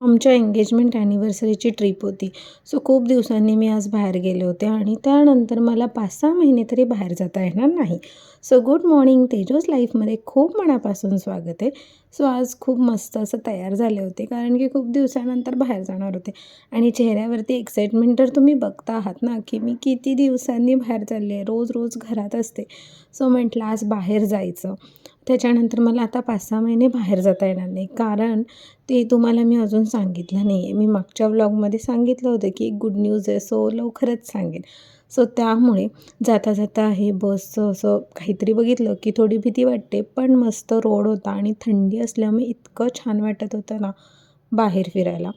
आमच्या engagement ॲनिव्हर्सरीची trip होती. So खूप दिवसांनी मी आज बाहेर गेले होते आणि त्यानंतर मला 5-6 महिने तरी बाहेर जाता येणार नाही. सो गुड मॉर्निंग, तेजस लाईफमध्ये खूप मनापासून स्वागत आहे. सो आज खूप मस्त असं तयार झाले होते, कारण की खूप दिवसानंतर बाहेर जाणार होते आणि चेहऱ्यावरती एक्साइटमेंट तर तुम्ही बघता आहात ना, की मी किती दिवसांनी बाहेर चालले आहे. रोज घरात असते. सो म्हटलं आज बाहेर जायचं. त्याच्यानंतर मला आता 5-6 महिने बाहेर जाता येणार नाही, कारण ते तुम्हाला मी अजून सांगितलं नाही आहे. मी मागच्या व्लॉगमध्ये सांगितलं होतं की एक गुड न्यूज आहे, सो लवकरच सांगेन. सो त्यामुळे जाता हे बसचं असं काहीतरी बघितलं की थोडी भीती वाटते, पण मस्त रोड होता आणि थंडी असल्यामुळे इतकं छान वाटत होतं ना बाहेर फिरायला.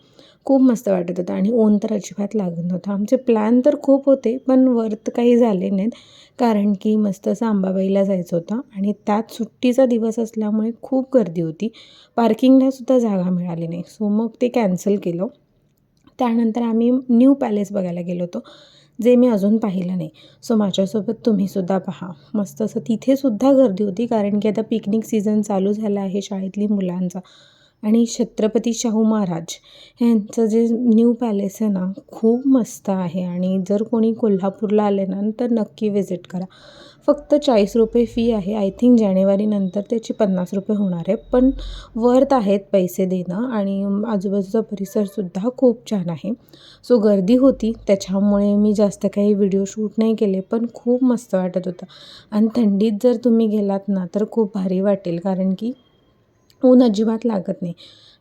खूप मस्त वाटत होतं आणि ऊन तर अजिबात लागत नव्हतं. आमचे प्लॅन तर खूप होते, पण वर्थ काही झाले नाहीत, कारण की मस्त असं अंबाबाईला जायचं होतं आणि त्यात सुट्टीचा दिवस असल्यामुळे खूप गर्दी होती. पार्किंगलासुद्धा जागा मिळाली नाही. सो मग ते कॅन्सल केलं. त्यानंतर आम्ही न्यू पॅलेस बघायला गेलो होतो, जे मी अजून पाहिलं नाही. सो माझ्यासोबत तुम्हीसुद्धा पहा. मस्त असं तिथेसुद्धा गर्दी होती, कारण की आता पिकनिक सीझन चालू झाला आहे शाळेतली मुलांचा. आणि छत्रपती शाहू महाराज यांचं जे न्यू पॅलेस आहे ना, खूप मस्त आहे आणि जर कोणी कोल्हापूरला आले ना, तर नक्की व्हिजिट करा. फक्त ₹40 फी आहे. आय थिंक जानेवारीनंतर त्याची ₹50 होणार आहे. पण वर्थ आहेत पैसे देणं आणि आजूबाजूचा परिसरसुद्धा खूप छान आहे. सो गर्दी होती, त्याच्यामुळे मी जास्त काही व्हिडिओ शूट नाही केले, पण खूप मस्त वाटत होतं. आणि थंडीत जर तुम्ही गेलात ना, तर खूप भारी वाटेल, कारण की ऊन अजिबात लागत नाही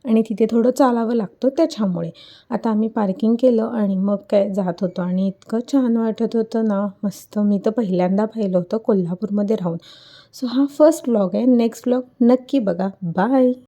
आणि तिथे थोडं चालावं लागतं त्याच्यामुळे. आता आम्ही पार्किंग केलं आणि मग काय जात होतो आणि इतकं छान वाटत होतं ना, मस्त. मी तर पहिल्यांदा पाहिलं होतं कोल्हापूरमध्ये राहून. सो हा फर्स्ट व्लॉग आहे. नेक्स्ट व्लॉग नक्की बघा. बाय.